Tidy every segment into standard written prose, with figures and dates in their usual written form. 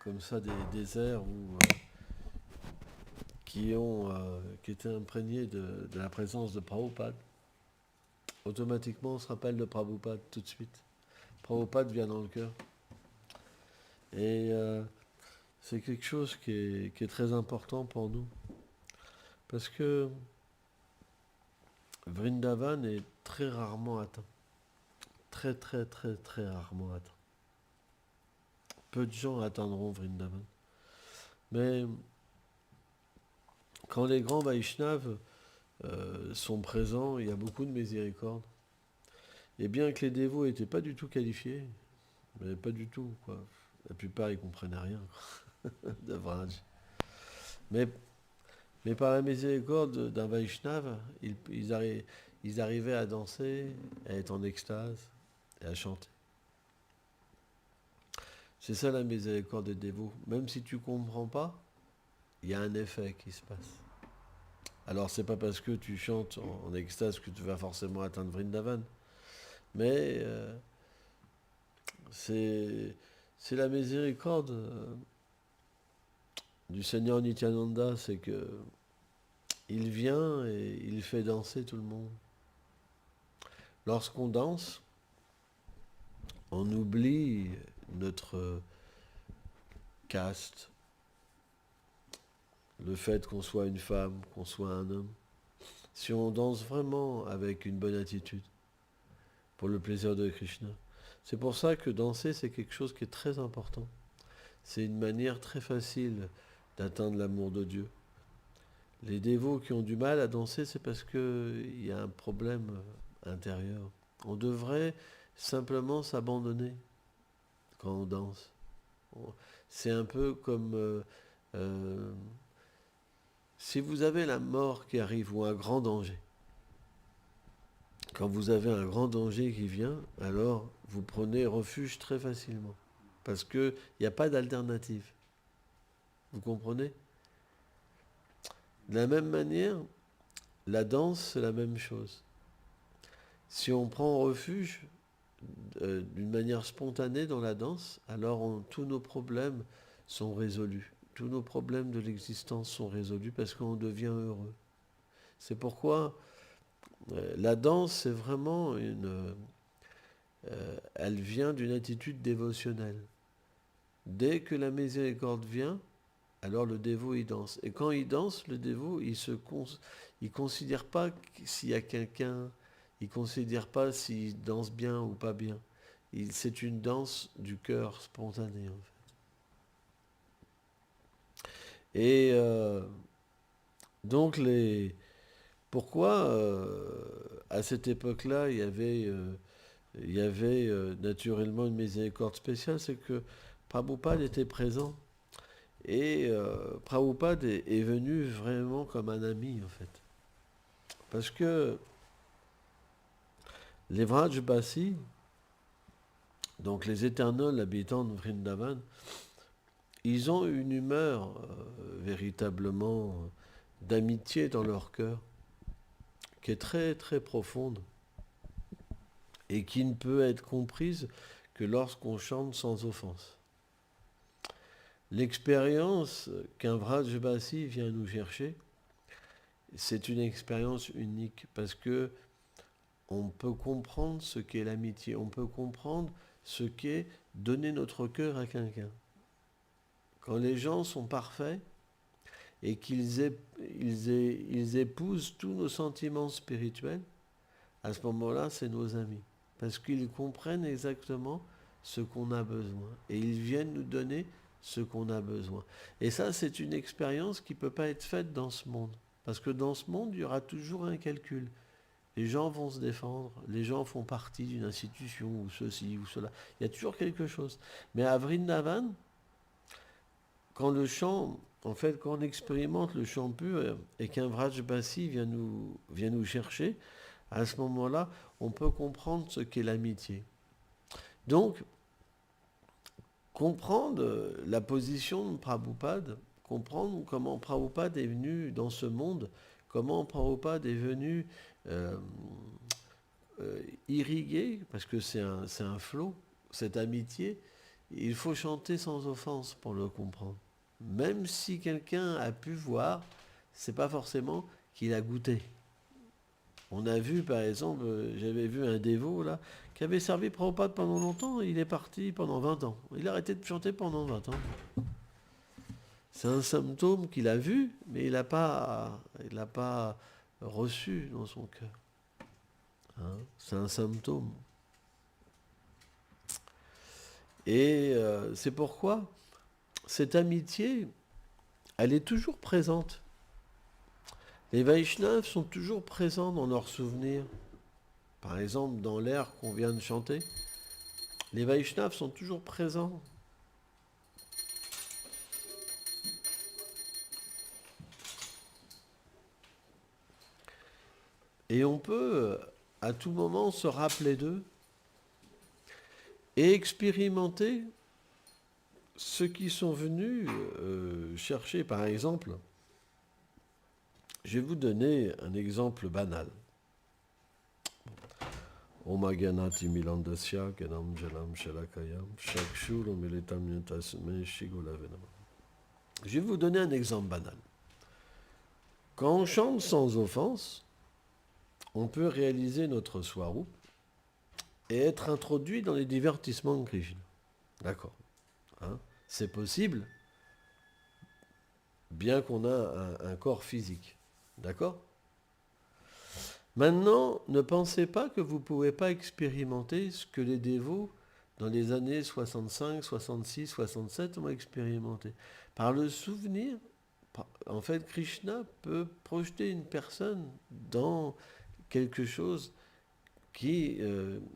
comme ça des déserts qui étaient imprégnés de la présence de Prabhupada, automatiquement on se rappelle de Prabhupada tout de suite. Prabhupada vient dans le cœur. Et c'est quelque chose qui est très important pour nous. Parce que Vrindavan est très rarement atteint. Très très très très rarement atteint. Peu de gens atteindront Vrindavan. Mais quand les grands Vaishnavas sont présents, il y a beaucoup de miséricorde. Et bien que les dévots n'étaient pas du tout qualifiés, mais pas du tout, quoi. La plupart, ils comprenaient rien de Vraj. Mais, mais par la miséricorde d'un Vaishnava, ils arrivaient à danser, à être en extase et à chanter. C'est ça la miséricorde des dévots. Même si tu ne comprends pas, il y a un effet qui se passe. Alors, c'est pas parce que tu chantes en extase que tu vas forcément atteindre Vrindavan, mais c'est la miséricorde du Seigneur Nityananda, c'est que il vient et il fait danser tout le monde. Lorsqu'on danse, on oublie notre caste, le fait qu'on soit une femme, qu'on soit un homme. Si on danse vraiment avec une bonne attitude, pour le plaisir de Krishna. C'est pour ça que danser, c'est quelque chose qui est très important. C'est une manière très facile d'atteindre l'amour de Dieu. Les dévots qui ont du mal à danser, c'est parce qu'il y a un problème intérieur. On devrait simplement s'abandonner quand on danse. C'est un peu comme si vous avez la mort qui arrive ou un grand danger. Quand vous avez un grand danger qui vient, alors vous prenez refuge très facilement. Parce qu'il n'y a pas d'alternative. Vous comprenez? De la même manière, la danse, c'est la même chose. Si on prend refuge d'une manière spontanée dans la danse, alors tous nos problèmes sont résolus. Tous nos problèmes de l'existence sont résolus parce qu'on devient heureux. C'est pourquoi la danse, c'est vraiment elle vient d'une attitude dévotionnelle. Dès que la miséricorde vient, alors le dévot il danse. Et quand il danse, le dévot il considère pas s'il y a quelqu'un, il considère pas s'il danse bien ou pas bien. C'est une danse du cœur spontanée en fait. Et donc pourquoi à cette époque-là il y avait naturellement une miséricorde spéciale, c'est que Prabhupada était présent. Et Prabhupada est venu vraiment comme un ami, en fait. Parce que les Vrajbasis, donc les éternels habitants de Vrindavan, ils ont une humeur véritablement d'amitié dans leur cœur, qui est très très profonde, et qui ne peut être comprise que lorsqu'on chante sans offense. L'expérience qu'un Vrajbasi vient nous chercher, c'est une expérience unique parce que on peut comprendre ce qu'est l'amitié, on peut comprendre ce qu'est donner notre cœur à quelqu'un. Quand les gens sont parfaits et qu'ils épousent tous nos sentiments spirituels, à ce moment-là, c'est nos amis. Parce qu'ils comprennent exactement ce qu'on a besoin. Et ils viennent nous donner ce qu'on a besoin. Et ça, c'est une expérience qui ne peut pas être faite dans ce monde. Parce que dans ce monde, il y aura toujours un calcul. Les gens vont se défendre, les gens font partie d'une institution, ou ceci, ou cela. Il y a toujours quelque chose. Mais à Vrindavan, quand le chant, en fait, quand on expérimente le chant pur et qu'un Vrajbasi vient nous chercher, à ce moment-là, on peut comprendre ce qu'est l'amitié. Donc, comprendre la position de Prabhupada, comprendre comment Prabhupada est venu dans ce monde, comment Prabhupada est venu irriguer, parce que c'est un flot, cette amitié, il faut chanter sans offense pour le comprendre. Même si quelqu'un a pu voir, c'est pas forcément qu'il a goûté. On a vu, par exemple, j'avais vu un dévot là, qui avait servi Prabhupada pendant longtemps, il est parti pendant 20 ans. Il a arrêté de chanter pendant 20 ans. C'est un symptôme qu'il a vu, mais il n'a pas reçu dans son cœur. Hein, c'est un symptôme. Et c'est pourquoi cette amitié, elle est toujours présente. Les Vaishnavas sont toujours présents dans leurs souvenirs. Par exemple, dans l'air qu'on vient de chanter, les Vaishnavas sont toujours présents. Et on peut à tout moment se rappeler d'eux et expérimenter ceux qui sont venus chercher. Par exemple, je vais vous donner un exemple banal. Om Agyanati Milandasya Ganam Jalam Shalakayam Shakshur Militam Yantasme Shigolavenam. Je vais vous donner un exemple banal. Quand on chante sans offense, on peut réaliser notre swarup et être introduit dans les divertissements de Krishna. D'accord. Hein, c'est possible, bien qu'on a un corps physique. D'accord ? Maintenant, ne pensez pas que vous ne pouvez pas expérimenter ce que les dévots, dans les années 65, 66, 67, ont expérimenté. Par le souvenir, en fait, Krishna peut projeter une personne dans quelque chose qui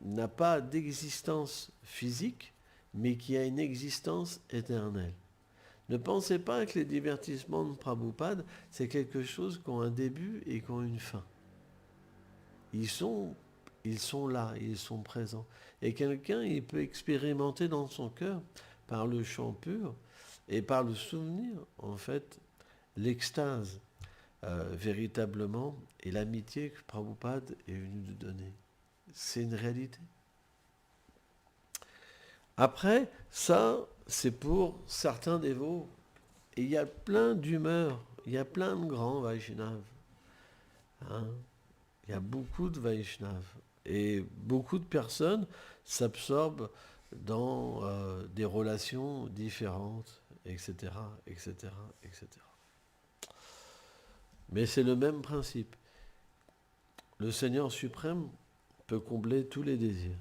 n'a pas d'existence physique, mais qui a une existence éternelle. Ne pensez pas que les divertissements de Prabhupada, c'est quelque chose qui ont un début et qui ont une fin. Ils sont là, ils sont présents. Et quelqu'un, il peut expérimenter dans son cœur, par le chant pur et par le souvenir, en fait, l'extase, véritablement, et l'amitié que Prabhupada est venu nous donner. C'est une réalité. Après, ça, c'est pour certains dévots. Et il y a plein d'humeurs, il y a plein de grands Vaishnavas. Hein? Il y a beaucoup de Vaishnavas. Et beaucoup de personnes s'absorbent dans des relations différentes, etc., etc., etc. Mais c'est le même principe. Le Seigneur suprême peut combler tous les désirs.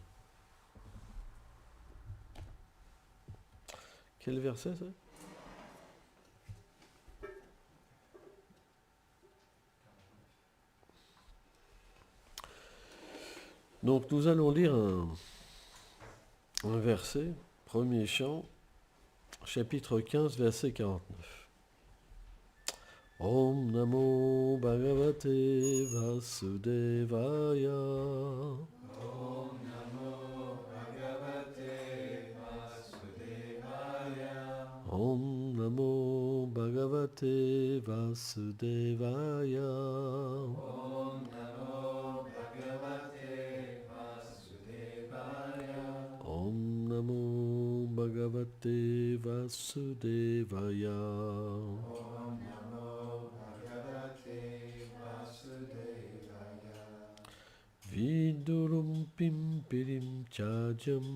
Quel verset ça ? Donc nous allons lire un verset, premier chant, chapitre 15, verset 49. Om Namo Bhagavate Vasudevaya. Om Namo Bhagavate Vasudevaya. Om Namo Bhagavate Vasudevaya. Om Namo Bhagavate Vasudevaya. Om Namo Bhagavate Vasudevaya. Om Namo Bhagavate Vasudevaya. Vidurum Pimpirim Chajam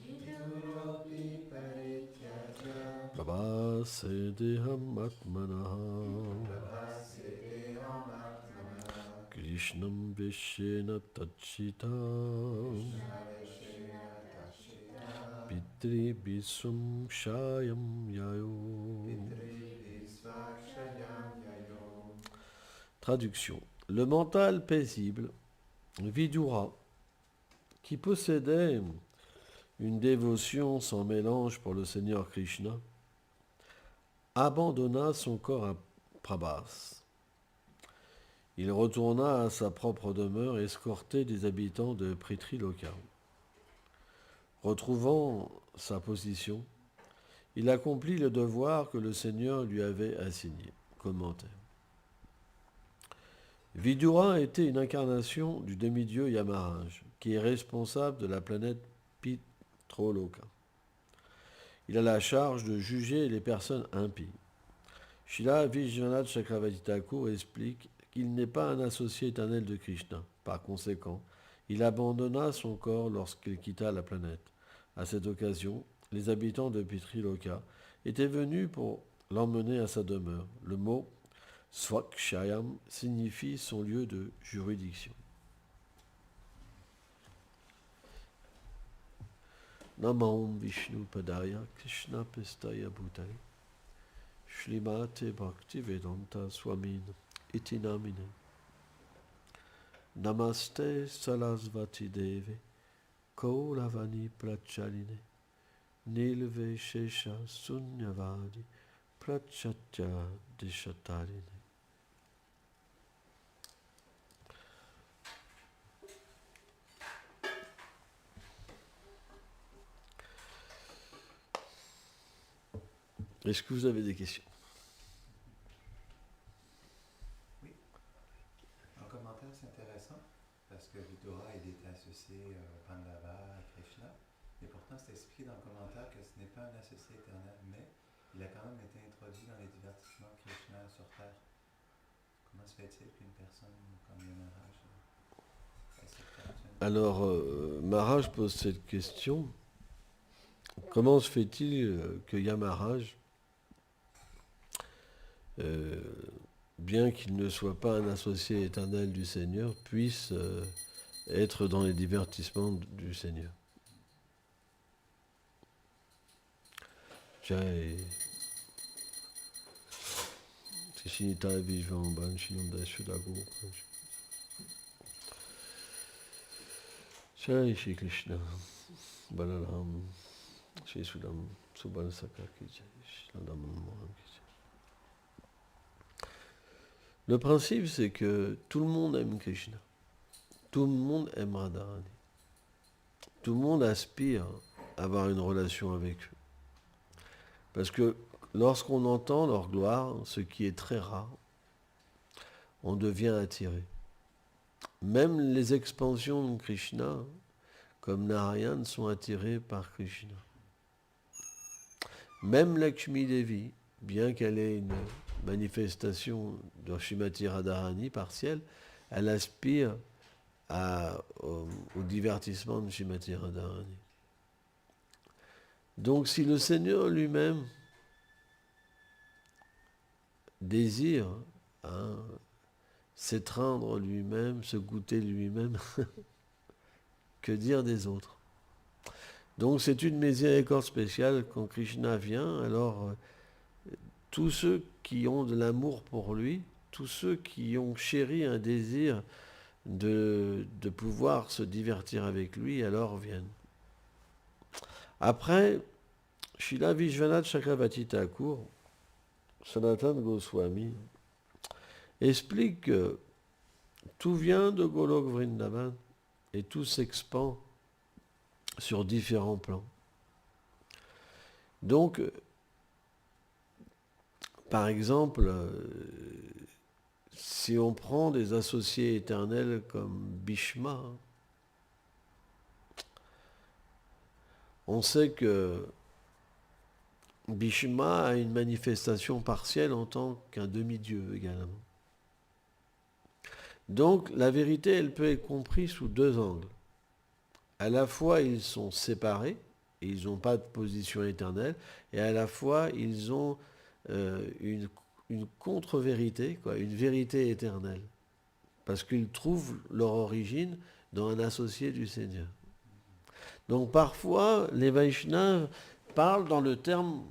Viduropi Parityajam Prabhasedeham Atmanaha Prabhasedeham Atmana Krishnam Vishena Tachita Naveshena Tashita Pitri Biswam Shayam Yayo. Pitri Visvakshayam Yayo. Traduction. Le mental paisible, Vidura, qui possédait une dévotion sans mélange pour le Seigneur Krishna, abandonna son corps à Prabhas. Il retourna à sa propre demeure escorté des habitants de Pritriloka. Retrouvant sa position, il accomplit le devoir que le Seigneur lui avait assigné. Commentaire. Vidura était une incarnation du demi-dieu Yamaraj, qui est responsable de la planète Pitroloka. Il a la charge de juger les personnes impies. Srila Vishwanath Chakravarti Thakur explique qu'il n'est pas un associé éternel de Krishna. Par conséquent, il abandonna son corps lorsqu'il quitta la planète. À cette occasion, les habitants de Pitriloka étaient venus pour l'emmener à sa demeure. Le mot Swakshayam signifie son lieu de juridiction. Namaum Vishnu Padaya Krishna Pestaya Bhutale Shrimate Bhakti Vedanta Swamin Iti Namine Namaste Sarasvati Deve Kauravani Prachaline Nilve Shesha Sunyavadi Prachatya Deshatarine. Est-ce que vous avez des questions? Oui. En commentaire, c'est intéressant parce que Vidura, il était associé Pandava à Krishna, et pourtant c'est expliqué dans le commentaire que ce n'est pas un associé éternel, mais il a quand même été introduit dans les divertissements de Krishna sur Terre. Comment se fait-il qu'une personne comme Yamaraj ait cette fortune? Alors, Maharaj pose cette question. Comment se fait-il que Yamaraj, bien qu'il ne soit pas un associé éternel du Seigneur, puisse être dans les divertissements du Seigneur? Jai Tishinita Vijvamban Shinanda Shudago Jai Shri Krishna Balaram Shri Sudam Subhan Sakar Ki Jai Shri Radha Madan Mohan Ki Jai. Le principe, c'est que tout le monde aime Krishna. Tout le monde aime Radharani. Tout le monde aspire à avoir une relation avec eux. Parce que lorsqu'on entend leur gloire, ce qui est très rare, on devient attiré. Même les expansions de Krishna, comme Narayan, sont attirées par Krishna. Même Lakshmi Devi, bien qu'elle ait une manifestation de Srimati Radharani partielle, elle aspire au divertissement de Srimati Radharani. Donc si le Seigneur lui-même désire s'étreindre lui-même, se goûter lui-même, que dire des autres? Donc c'est une miséricorde spéciale quand Krishna vient, alors tous ceux qui ont de l'amour pour lui, tous ceux qui ont chéri un désir de pouvoir se divertir avec lui, alors viennent. Après, Srila Vishwanath Chakravarti Thakur, Sanatana Goswami, explique que tout vient de Golok Vrindavan et tout s'expand sur différents plans. Donc, par exemple, si on prend des associés éternels comme Bhishma, on sait que Bhishma a une manifestation partielle en tant qu'un demi-dieu également. Donc la vérité, elle peut être comprise sous deux angles. À la fois, ils sont séparés, et ils n'ont pas de position éternelle, et à la fois, ils ont une contre-vérité, une vérité éternelle, parce qu'ils trouvent leur origine dans un associé du Seigneur. Donc parfois, les Vaishnavas parlent dans le terme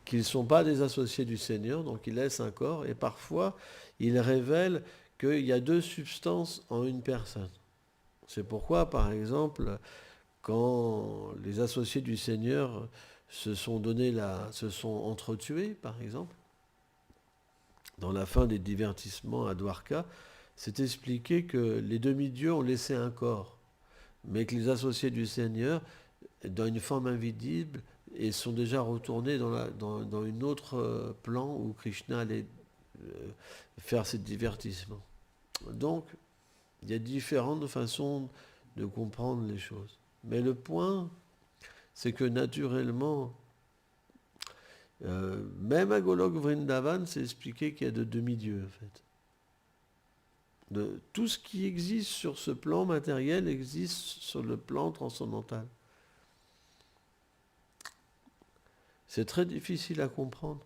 qu'ils ne sont pas des associés du Seigneur, donc ils laissent un corps, et parfois, ils révèlent qu'il y a deux substances en une personne. C'est pourquoi, par exemple, quand les associés du Seigneur se sont entretués, par exemple, dans la fin des divertissements à Dwarka, c'est expliqué que les demi-dieux ont laissé un corps, mais que les associés du Seigneur, dans une forme invisible, et sont déjà retournés dans une autre plan où Krishna allait faire ses divertissements. Donc, il y a différentes façons de comprendre les choses. Mais le point, c'est que naturellement, Même à Golok Vrindavan, c'est expliqué qu'il y a de demi-dieux, en fait. Tout ce qui existe sur ce plan matériel existe sur le plan transcendantal. C'est très difficile à comprendre.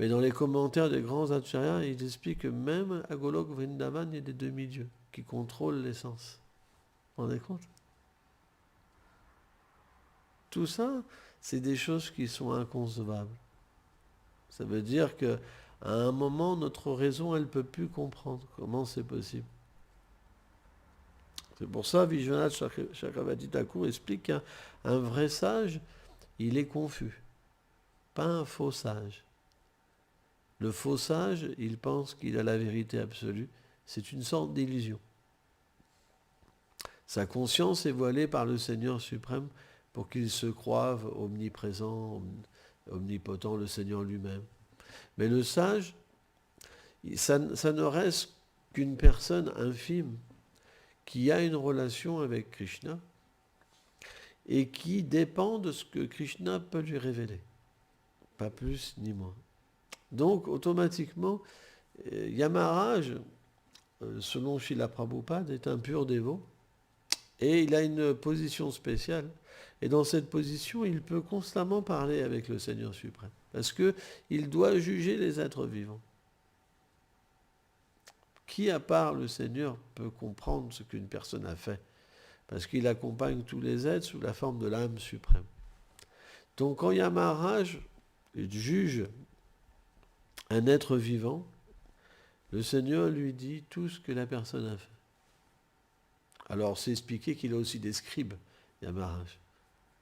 Mais dans les commentaires des grands acharyas, ils expliquent que même à Golok Vrindavan, il y a des demi-dieux qui contrôlent l'essence. Vous vous rendez compte ? Tout ça, c'est des choses qui sont inconcevables. Ça veut dire qu'à un moment, notre raison, elle ne peut plus comprendre comment c'est possible. C'est pour ça, Vishwanath Chakravarti Thakur explique qu'un vrai sage, il est confus, pas un faux sage. Le faux sage, il pense qu'il a la vérité absolue. C'est une sorte d'illusion. Sa conscience est voilée par le Seigneur suprême pour qu'il se croive omniprésent, omnipotent, le Seigneur lui-même. Mais le sage, ça ne reste qu'une personne infime qui a une relation avec Krishna et qui dépend de ce que Krishna peut lui révéler. Pas plus ni moins. Donc, automatiquement, Yamaraj, selon Srila Prabhupada, est un pur dévot et il a une position spéciale. Et dans cette position, il peut constamment parler avec le Seigneur suprême parce qu'il doit juger les êtres vivants. Qui, à part le Seigneur, peut comprendre ce qu'une personne a fait? Parce qu'il accompagne tous les êtres sous la forme de l'âme suprême. Donc, quand Yamaraj juge un être vivant, le Seigneur lui dit tout ce que la personne a fait. Alors, c'est expliqué qu'il a aussi des scribes, Yamaraj.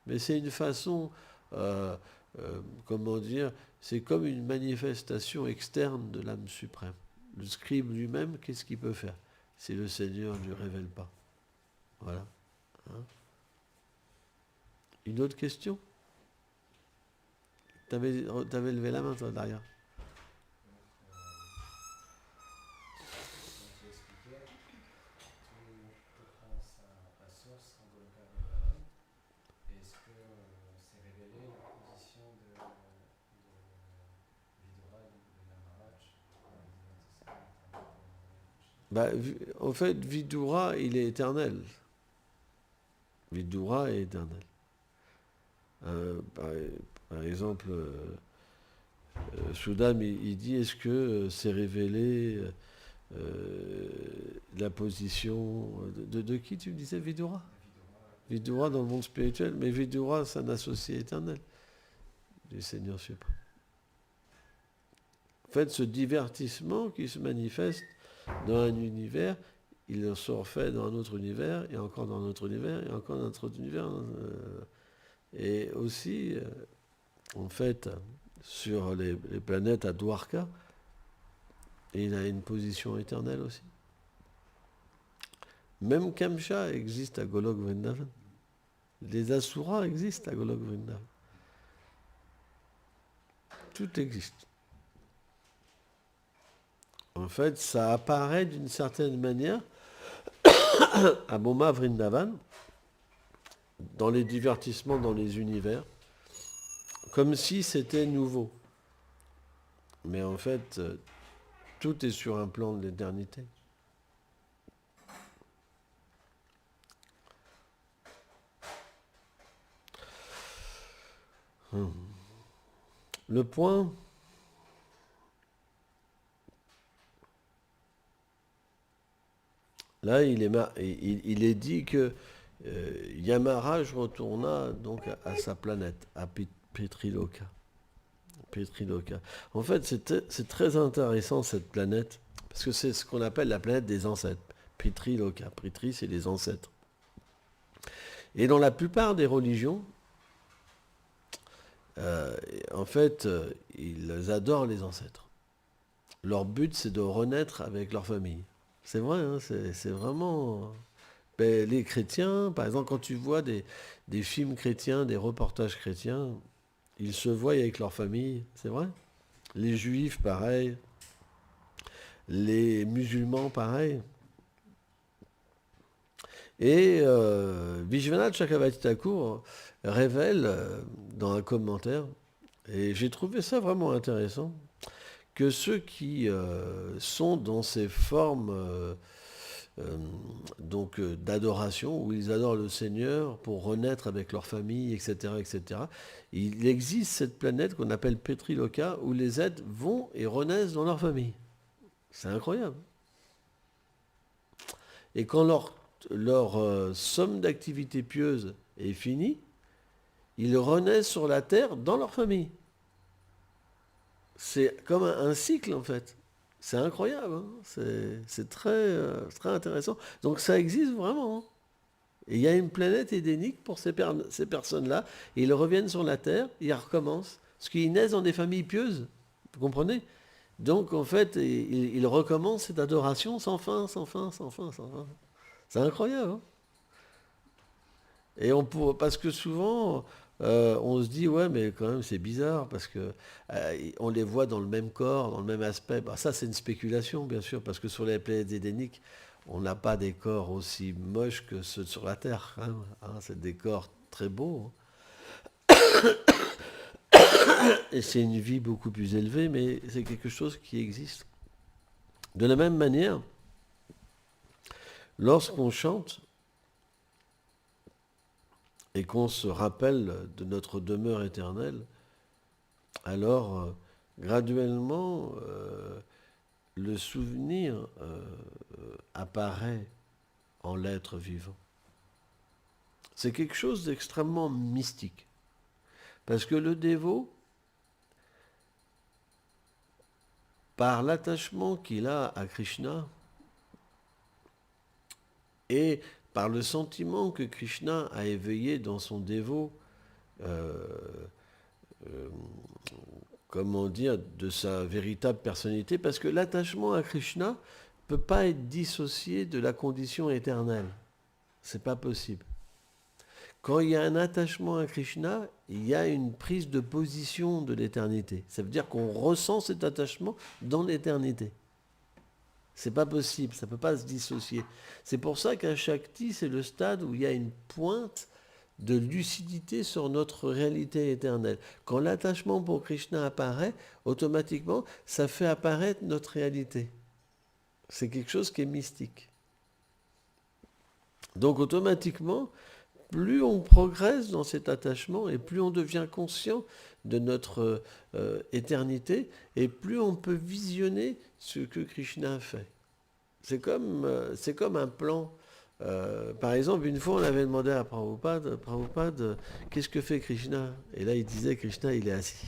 Mais c'est une façon, comment dire, c'est comme une manifestation externe de l'âme suprême. Le scribe lui-même, qu'est-ce qu'il peut faire si le Seigneur ne lui révèle pas? Voilà. Hein? Une autre question? T'avais levé la main, toi, derrière. Tu expliquais, tout prend sa source en Goloka Vrindavan. Est-ce que c'est révélé la position de Vidura, de Yamaraj, En fait, Vidura, il est éternel. Vidura est éternel. Par exemple, Sudam, il dit, est-ce que c'est révélé la position de qui tu me disais, Vidura? Vidura dans le monde spirituel, mais Vidura, c'est un associé éternel du Seigneur suprême. En fait, ce divertissement qui se manifeste dans un univers, il se refait dans un autre univers, et encore dans un autre univers, et encore dans un autre univers. Et aussi, en fait, sur les planètes à Dwarka, il a une position éternelle aussi. Même Kamcha existe à Golok Vrindavan. Les Asuras existent à Golok Vrindavan. Tout existe. En fait, ça apparaît d'une certaine manière à Boma Vrindavan, dans les divertissements, dans les univers, comme si c'était nouveau. Mais en fait, tout est sur un plan de l'éternité. Le point là, il est dit que Yamaraj retourna donc à sa planète, à Petriloka. En fait, c'est très intéressant cette planète, parce que c'est ce qu'on appelle la planète des ancêtres. Petriloka. Petri, c'est les ancêtres. Et dans la plupart des religions, en fait, ils adorent les ancêtres. Leur but, c'est de renaître avec leur famille. C'est vrai, hein, c'est vraiment... Ben, les chrétiens, par exemple, quand tu vois des films chrétiens, des reportages chrétiens, ils se voient avec leur famille, c'est vrai. Les juifs, pareil. Les musulmans, pareil. Et Vishwanath Chakravarti Thakur révèle dans un commentaire Et j'ai trouvé ça vraiment intéressant, que ceux qui sont dans ces formes d'adoration, où ils adorent le Seigneur pour renaître avec leur famille, etc., etc., il existe cette planète qu'on appelle Petriloka, où les êtres vont et renaissent dans leur famille. C'est incroyable. Et quand leur somme d'activité pieuse est finie, ils renaissent sur la terre dans leur famille. C'est comme un cycle en fait. C'est incroyable, hein. C'est très intéressant. Donc ça existe vraiment, hein. Et il y a une planète édénique pour ces personnes-là. Et ils reviennent sur la terre, ils recommencent. Parce qu'ils naissent dans des familles pieuses. Vous comprenez? Donc en fait, ils recommencent cette adoration sans fin, sans fin, sans fin, sans fin. C'est incroyable, hein. Et parce que souvent, on se dit, ouais, mais quand même, c'est bizarre, parce que on les voit dans le même corps, dans le même aspect. Bah, ça, c'est une spéculation, bien sûr, parce que sur les planètes édéniques, on n'a pas des corps aussi moches que ceux sur la Terre, hein, hein. C'est des corps très beaux, hein. Et c'est une vie beaucoup plus élevée, mais c'est quelque chose qui existe. De la même manière, lorsqu'on chante, et qu'on se rappelle de notre demeure éternelle, alors graduellement le souvenir apparaît en l'être vivant. C'est quelque chose d'extrêmement mystique. Parce que le dévot, par l'attachement qu'il a à Krishna, et par le sentiment que Krishna a éveillé dans son dévot, comment dire, de sa véritable personnalité, parce que l'attachement à Krishna ne peut pas être dissocié de la condition éternelle. C'est pas possible. Quand il y a un attachement à Krishna, il y a une prise de position de l'éternité. Ça veut dire qu'on ressent cet attachement dans l'éternité. C'est pas possible, ça ne peut pas se dissocier. C'est pour ça qu'un Shakti, c'est le stade où il y a une pointe de lucidité sur notre réalité éternelle. Quand l'attachement pour Krishna apparaît, automatiquement, ça fait apparaître notre réalité. C'est quelque chose qui est mystique. Donc automatiquement, plus on progresse dans cet attachement et plus on devient conscient de notre éternité et plus on peut visionner ce que Krishna fait. C'est comme un plan. Par exemple, une fois on avait demandé à Prabhupada, qu'est-ce que fait Krishna? Et là il disait, Krishna il est assis.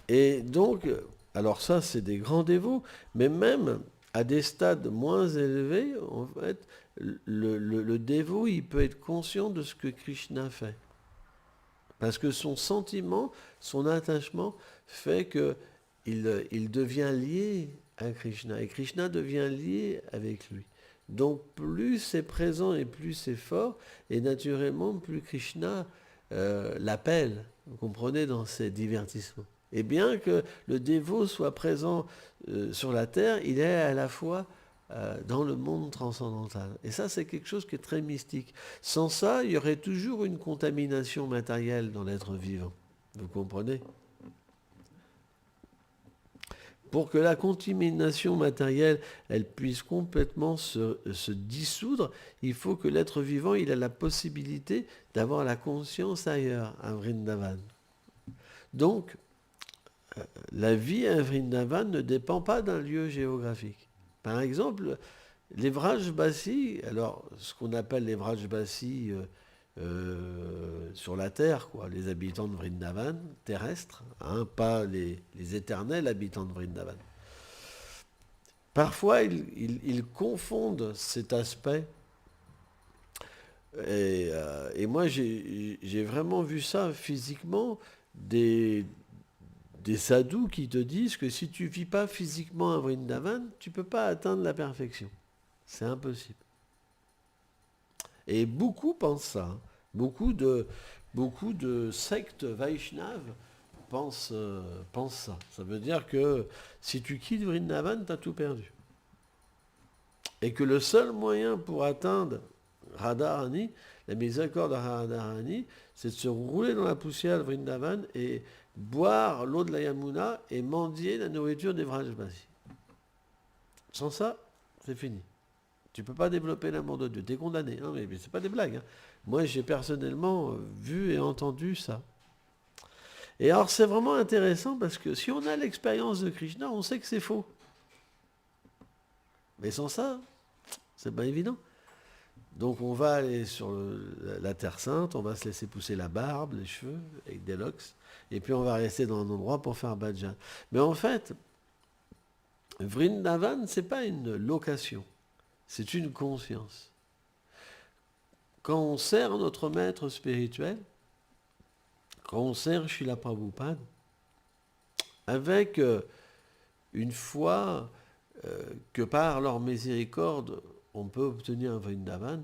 Et donc, alors ça c'est des grands dévots, mais même à des stades moins élevés, en fait, le dévot, il peut être conscient de ce que Krishna fait. Parce que son sentiment, son attachement fait qu'il devient lié à Krishna. Et Krishna devient lié avec lui. Donc plus c'est présent et plus c'est fort, et naturellement plus Krishna l'appelle, vous comprenez, dans ses divertissements. Et bien que le dévot soit présent sur la terre, il est à la fois dans le monde transcendantal. Et ça, c'est quelque chose qui est très mystique. Sans ça, il y aurait toujours une contamination matérielle dans l'être vivant. Vous comprenez? Pour que la contamination matérielle, elle puisse complètement se dissoudre, il faut que l'être vivant, il a la possibilité d'avoir la conscience ailleurs, à Vrindavan. Donc, la vie à Vrindavan ne dépend pas d'un lieu géographique. Par exemple, les Vrajbasi, alors ce qu'on appelle les Vrajbasi sur la terre, quoi, les habitants de Vrindavan, terrestres, hein, pas les éternels habitants de Vrindavan. Parfois, ils confondent cet aspect. Et moi, j'ai vraiment vu ça physiquement, des sadhus qui te disent que si tu ne vis pas physiquement à Vrindavan, tu ne peux pas atteindre la perfection. C'est impossible. Et beaucoup pensent ça. Hein. Beaucoup de sectes Vaishnaves pensent ça. Ça veut dire que si tu quittes Vrindavan, tu as tout perdu. Et que le seul moyen pour atteindre Radharani, la miséricorde de Radharani, c'est de se rouler dans la poussière de Vrindavan et boire l'eau de la Yamuna et mendier la nourriture des Vrajbasi. Sans ça, c'est fini. Tu ne peux pas développer l'amour de Dieu. Tu es condamné, hein, mais ce n'est pas des blagues. Hein. Moi, j'ai personnellement vu et entendu ça. Et alors, c'est vraiment intéressant parce que si on a l'expérience de Krishna, on sait que c'est faux. Mais sans ça, c'est pas évident. Donc, on va aller sur la Terre Sainte, on va se laisser pousser la barbe, les cheveux, avec des locks, et puis on va rester dans un endroit pour faire bhajan. Mais en fait, Vrindavan, ce n'est pas une location, c'est une conscience. Quand on sert notre maître spirituel, quand on sert Srila Prabhupada, avec une foi que par leur miséricorde, on peut obtenir un Vrindavan,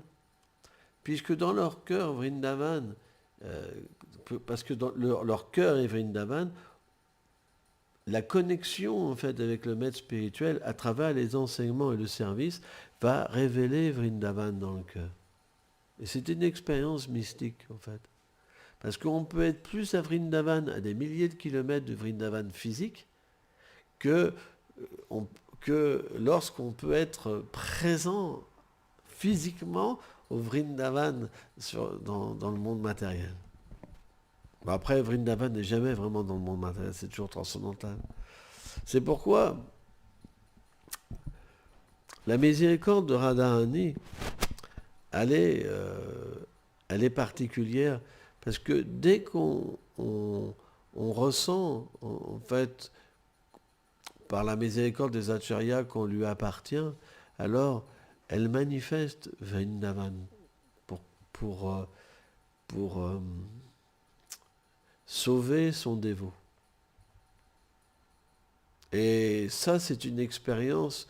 puisque dans leur cœur, Vrindavan, parce que dans leur cœur est Vrindavan, la connexion en fait avec le maître spirituel, à travers les enseignements et le service, va révéler Vrindavan dans le cœur. Et c'est une expérience mystique en fait. Parce qu'on peut être plus à Vrindavan, à des milliers de kilomètres de Vrindavan physique, que lorsqu'on peut être présent physiquement au Vrindavan dans le monde matériel. Bon, après, Vrindavan n'est jamais vraiment dans le monde matériel, c'est toujours transcendantal. C'est pourquoi la miséricorde de Radharani, elle est particulière, parce que dès qu'on ressent, en fait, par la miséricorde des acharyas qu'on lui appartient, alors elle manifeste Vrindavan pour sauver son dévot. Et ça, c'est une expérience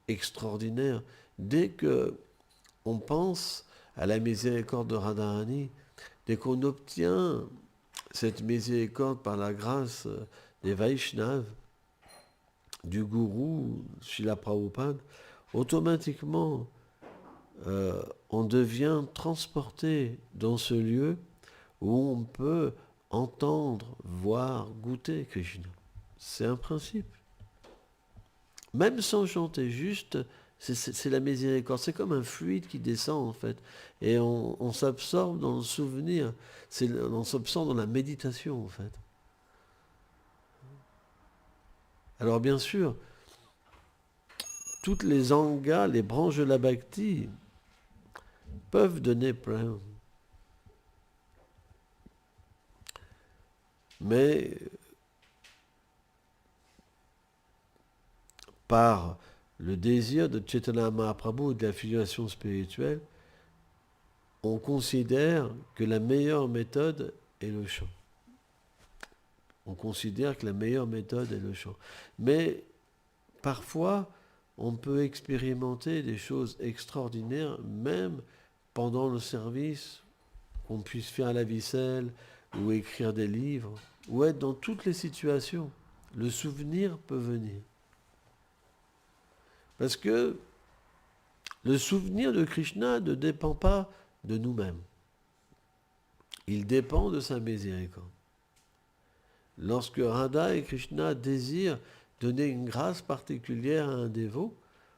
extraordinaire. Dès qu'on pense à la miséricorde de Radharani, dès qu'on obtient cette miséricorde par la grâce des Vaishnavas, du gourou Srila Prabhupada, automatiquement, on devient transporté dans ce lieu où on peut entendre, voir, goûter Krishna. C'est un principe. Même sans chanter, juste, c'est la miséricorde. C'est comme un fluide qui descend, en fait. Et on s'absorbe dans le souvenir. On s'absorbe dans la méditation, en fait. Alors, bien sûr, toutes les angas, les branches de la bhakti, peuvent donner plein. Mais par le désir de Chaitanya Mahaprabhu et de la filiation spirituelle, on considère que la meilleure méthode est le chant. On considère que la meilleure méthode est le chant. Mais parfois, on peut expérimenter des choses extraordinaires, même pendant le service, qu'on puisse faire la vaisselle, ou écrire des livres, ou être dans toutes les situations. Le souvenir peut venir. Parce que le souvenir de Krishna ne dépend pas de nous-mêmes. Il dépend de sa miséricorde. Lorsque Radha et Krishna désirent donner une grâce particulière à un dévot,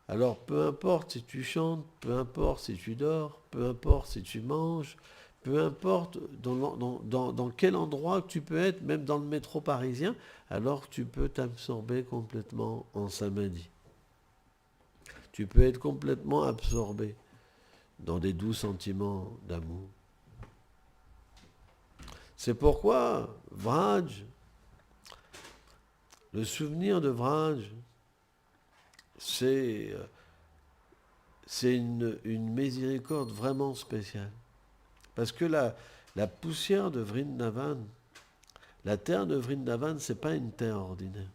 alors peu importe si tu chantes, peu importe si tu dors, peu importe si tu manges, peu importe dans quel endroit tu peux être, même dans le métro parisien, alors tu peux t'absorber complètement en samadhi. Tu peux être complètement absorbé dans des doux sentiments d'amour. C'est pourquoi Vraj, le souvenir de Vraj, c'est une miséricorde vraiment spéciale. Parce que la poussière de Vrindavan, la terre de Vrindavan, ce n'est pas une terre ordinaire.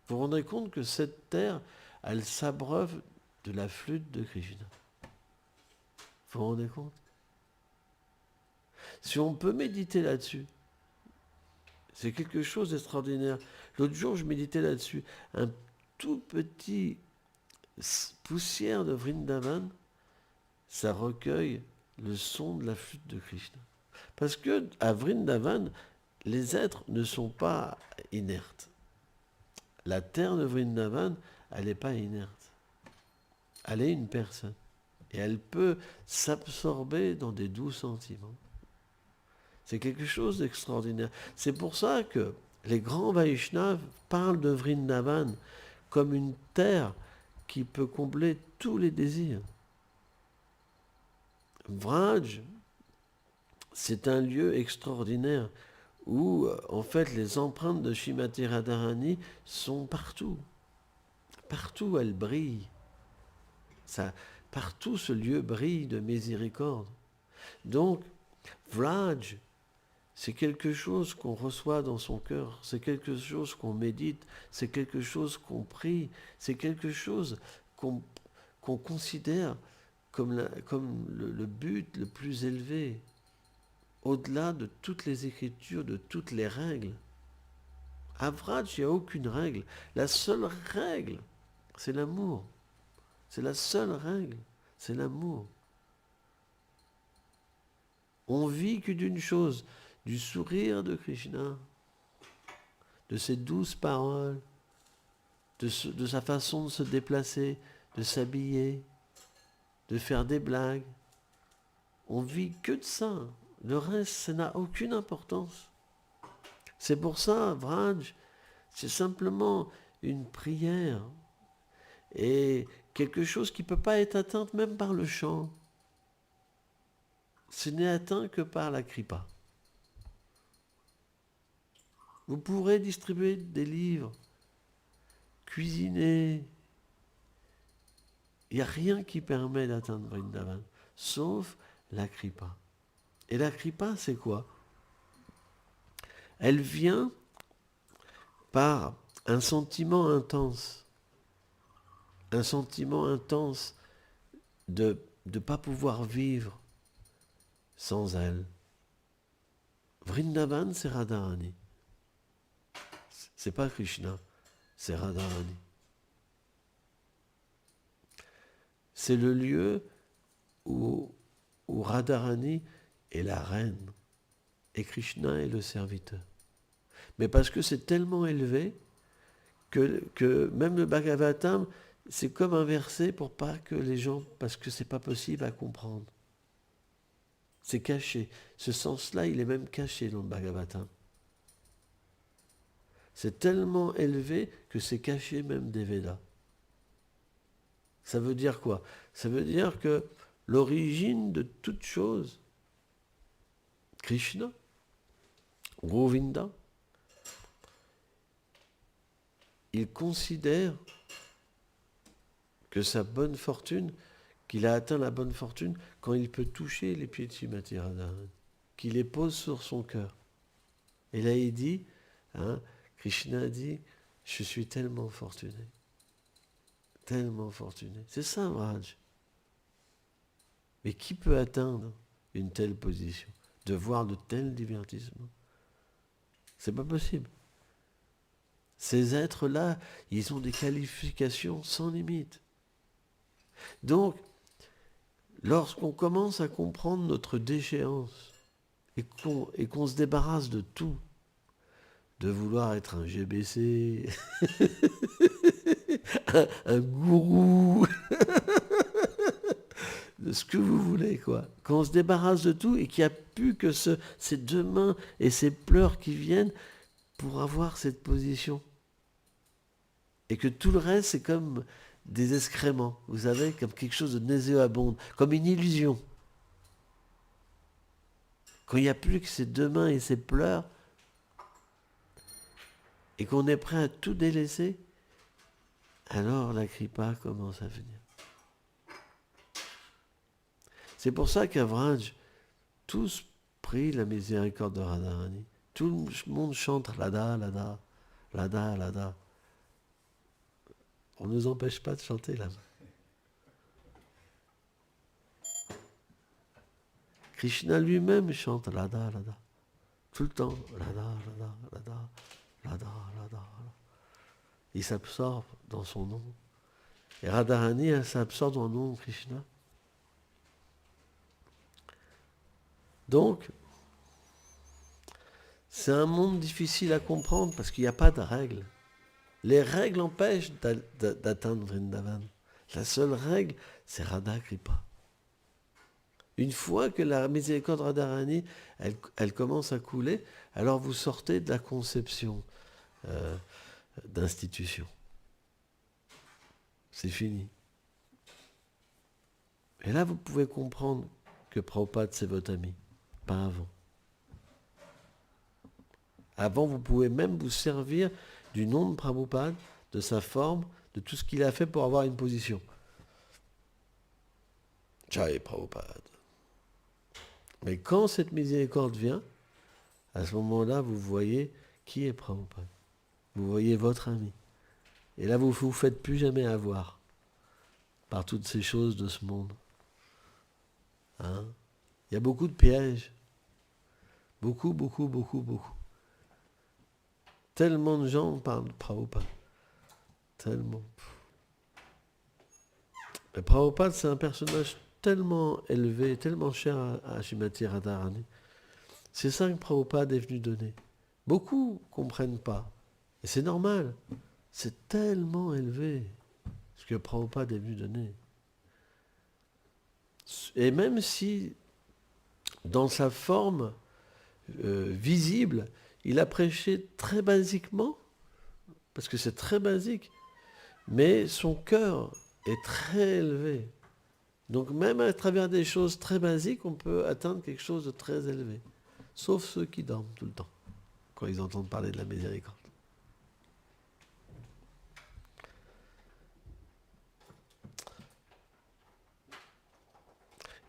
Vous vous rendez compte que cette terre, elle s'abreuve de la flûte de Krishna. Vous vous rendez compte? Si on peut méditer là-dessus, c'est quelque chose d'extraordinaire. L'autre jour, je méditais là-dessus. Un tout petit poussière de Vrindavan, ça recueille le son de la flûte de Krishna. Parce que à Vrindavan, les êtres ne sont pas inertes. La terre de Vrindavan, elle n'est pas inerte. Elle est une personne. Et elle peut s'absorber dans des doux sentiments. C'est quelque chose d'extraordinaire. C'est pour ça que les grands Vaishnavas parlent de Vrindavan comme une terre qui peut combler tous les désirs. Vraj, c'est un lieu extraordinaire où, en fait, les empreintes de Shrimati Radharani sont partout. Partout, elles brillent. Partout, ce lieu brille de miséricorde. Donc, Vraj, c'est quelque chose qu'on reçoit dans son cœur, c'est quelque chose qu'on médite, c'est quelque chose qu'on prie, c'est quelque chose qu'on considère comme le but le plus élevé, au-delà de toutes les écritures, de toutes les règles. À Vraj, il n'y a aucune règle. La seule règle, c'est l'amour. C'est la seule règle, c'est l'amour. On vit que d'une chose, du sourire de Krishna, de ses douces paroles, de sa façon de se déplacer, de s'habiller, de faire des blagues. On vit que de ça. Le reste, ça n'a aucune importance. C'est pour ça, Vraj, c'est simplement une prière et quelque chose qui ne peut pas être atteint même par le chant. Ce n'est atteint que par la kripa. Vous pourrez distribuer des livres, cuisiner. Il n'y a rien qui permet d'atteindre Vrindavan, sauf la kripa. Et la kripa, c'est quoi? Elle vient par un sentiment intense de ne pas pouvoir vivre sans elle. Vrindavan, c'est Radharani. C'est pas Krishna, c'est Radharani. C'est le lieu où Radharani est la reine et Krishna est le serviteur. Mais parce que c'est tellement élevé que même le Bhagavatam, c'est comme inversé pour pas que les gens, parce que c'est pas possible à comprendre. C'est caché. Ce sens-là, il est même caché dans le Bhagavatam. C'est tellement élevé que c'est caché même des Védas. Ça veut dire quoi? Ça veut dire que l'origine de toute chose, Krishna, Govinda, il considère que sa bonne fortune, qu'il a atteint la bonne fortune quand il peut toucher les pieds de Shrimati Radharani, qu'il les pose sur son cœur. Et là il dit, Krishna dit, je suis tellement fortuné. Tellement fortuné. C'est ça, Vraj. Mais qui peut atteindre une telle position? De voir de tels divertissements? C'est pas possible. Ces êtres-là, ils ont des qualifications sans limite. Donc, lorsqu'on commence à comprendre notre déchéance et qu'on se débarrasse de tout, de vouloir être un GBC, un gourou, de ce que vous voulez, quoi. Quand on se débarrasse de tout et qu'il n'y a plus que ces deux mains et ces pleurs qui viennent pour avoir cette position. Et que tout le reste, c'est comme des excréments, vous savez, comme quelque chose de nauséabond, comme une illusion. Quand il n'y a plus que ces deux mains et ces pleurs, et qu'on est prêt à tout délaisser, alors la kripa commence à venir. C'est pour ça qu'à Vraj, tous prient la miséricorde de Radharani. Tout le monde chante Lada, Lada, Lada, Lada. On ne nous empêche pas de chanter là. Krishna lui-même chante Lada, Lada. Tout le temps, Lada, Lada, Lada, Lada, Lada. Il s'absorbe dans son nom. Et Radharani, elle s'absorbe dans le nom de Krishna. Donc, c'est un monde difficile à comprendre parce qu'il n'y a pas de règles. Les règles empêchent d'atteindre Vrindavan. La seule règle, c'est Radha Kripa. Une fois que la miséricorde Radharani, elle commence à couler, alors vous sortez de la conception d'institution. C'est fini. Et là, vous pouvez comprendre que Prabhupada, c'est votre ami, pas avant. Avant, vous pouvez même vous servir du nom de Prabhupada, de sa forme, de tout ce qu'il a fait pour avoir une position. Jai Prabhupada. Mais quand cette miséricorde vient, à ce moment-là, vous voyez qui est Prabhupada. Vous voyez votre ami. Et là, vous ne vous faites plus jamais avoir par toutes ces choses de ce monde. Hein? Il y a beaucoup de pièges. Beaucoup, beaucoup, beaucoup, beaucoup. Tellement de gens parlent de Prabhupada. Tellement. Mais Prabhupada, c'est un personnage tellement élevé, tellement cher à Srimati Radharani. C'est ça que Prabhupada est venu donner. Beaucoup ne comprennent pas. Et c'est normal. C'est tellement élevé ce que Prabhupada est venu donner. Et même si, dans sa forme visible, il a prêché très basiquement, parce que c'est très basique, mais son cœur est très élevé. Donc même à travers des choses très basiques, on peut atteindre quelque chose de très élevé. Sauf ceux qui dorment tout le temps, quand ils entendent parler de la miséricorde.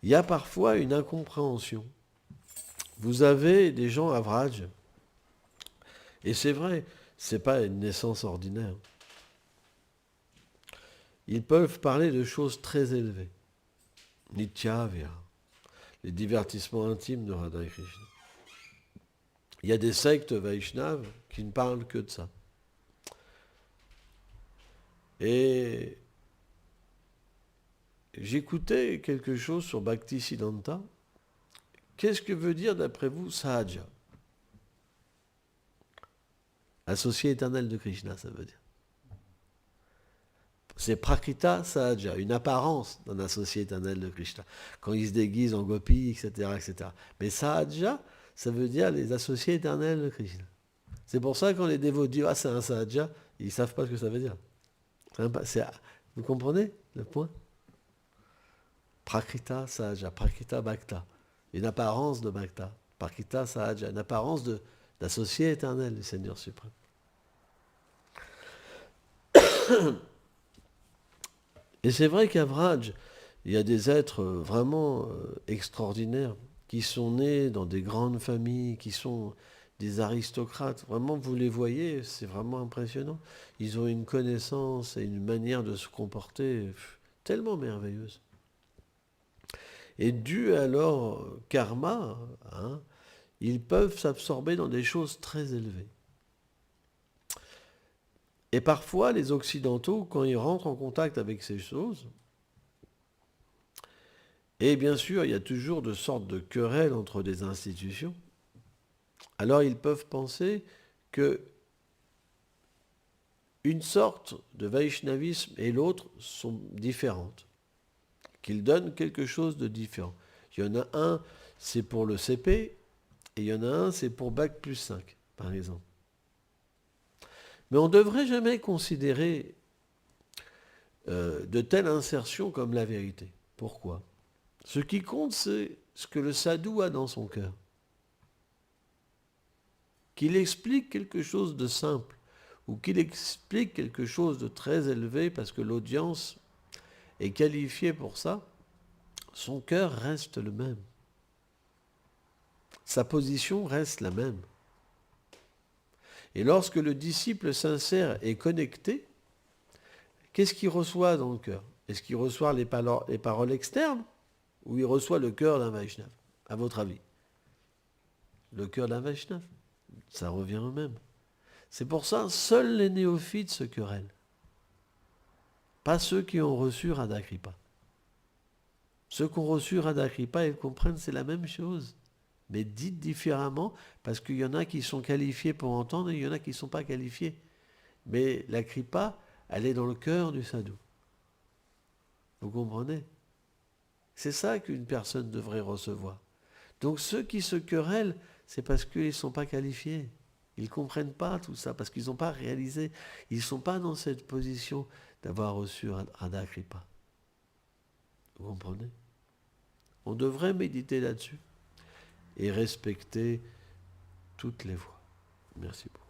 Il y a parfois une incompréhension. Vous avez des gens à Vraj, et c'est vrai, ce n'est pas une naissance ordinaire. Ils peuvent parler de choses très élevées. Nitya Vira, les divertissements intimes de Radha et Krishna. Il y a des sectes Vaishnaves qui ne parlent que de ça. Et j'écoutais quelque chose sur Bhaktisiddhanta. Qu'est-ce que veut dire d'après vous Sahaja? Associé éternel de Krishna, ça veut dire. C'est Prakrita Sahaja, une apparence d'un associé éternel de Krishna. Quand il se déguise en gopi, etc., etc. Mais Sahaja, ça veut dire les associés éternels de Krishna. C'est pour ça que quand les dévots disent « Ah, c'est un Sahaja », ils ne savent pas ce que ça veut dire. Vous comprenez le point? Prakrita Sahaja, Prakrita Bhakta, une apparence de Bhakta. Prakrita Sahaja, une apparence d'associé éternel du Seigneur suprême. Et c'est vrai qu'à Vraj, il y a des êtres vraiment extraordinaires qui sont nés dans des grandes familles, qui sont des aristocrates. Vraiment, vous les voyez, c'est vraiment impressionnant. Ils ont une connaissance et une manière de se comporter tellement merveilleuse. Et dû à leur karma, ils peuvent s'absorber dans des choses très élevées. Et parfois, les Occidentaux, quand ils rentrent en contact avec ces choses, et bien sûr, il y a toujours de sortes de querelles entre des institutions, alors ils peuvent penser que une sorte de Vaishnavisme et l'autre sont différentes, qu'ils donnent quelque chose de différent. Il y en a un, c'est pour le CP, et il y en a un, c'est pour Bac plus 5, par exemple. Mais on ne devrait jamais considérer de telles insertions comme la vérité. Pourquoi? Ce qui compte, c'est ce que le sadhu a dans son cœur. Qu'il explique quelque chose de simple, ou qu'il explique quelque chose de très élevé, parce que l'audience est qualifiée pour ça, son cœur reste le même. Sa position reste la même. Et lorsque le disciple sincère est connecté, qu'est-ce qu'il reçoit dans le cœur? Est-ce qu'il reçoit les paroles externes ou il reçoit le cœur d'un Vaishnava, à votre avis? Le cœur d'un Vaishnava, ça revient au même. C'est pour ça, seuls les néophytes se querellent. Pas ceux qui ont reçu Radha-kripa. Ceux qui ont reçu Radha-kripa, ils comprennent, c'est la même chose. mais dites différemment, parce qu'il y en a qui sont qualifiés pour entendre et il y en a qui ne sont pas qualifiés. Mais la kripa, elle est dans le cœur du sadhu. Vous comprenez? C'est ça qu'une personne devrait recevoir. Donc ceux qui se querellent, c'est parce qu'ils ne sont pas qualifiés. Ils ne comprennent pas tout ça, parce qu'ils n'ont pas réalisé. Ils ne sont pas dans cette position d'avoir reçu Radha Kripa. Vous comprenez? On devrait méditer là-dessus et respecter toutes les voies. Merci beaucoup.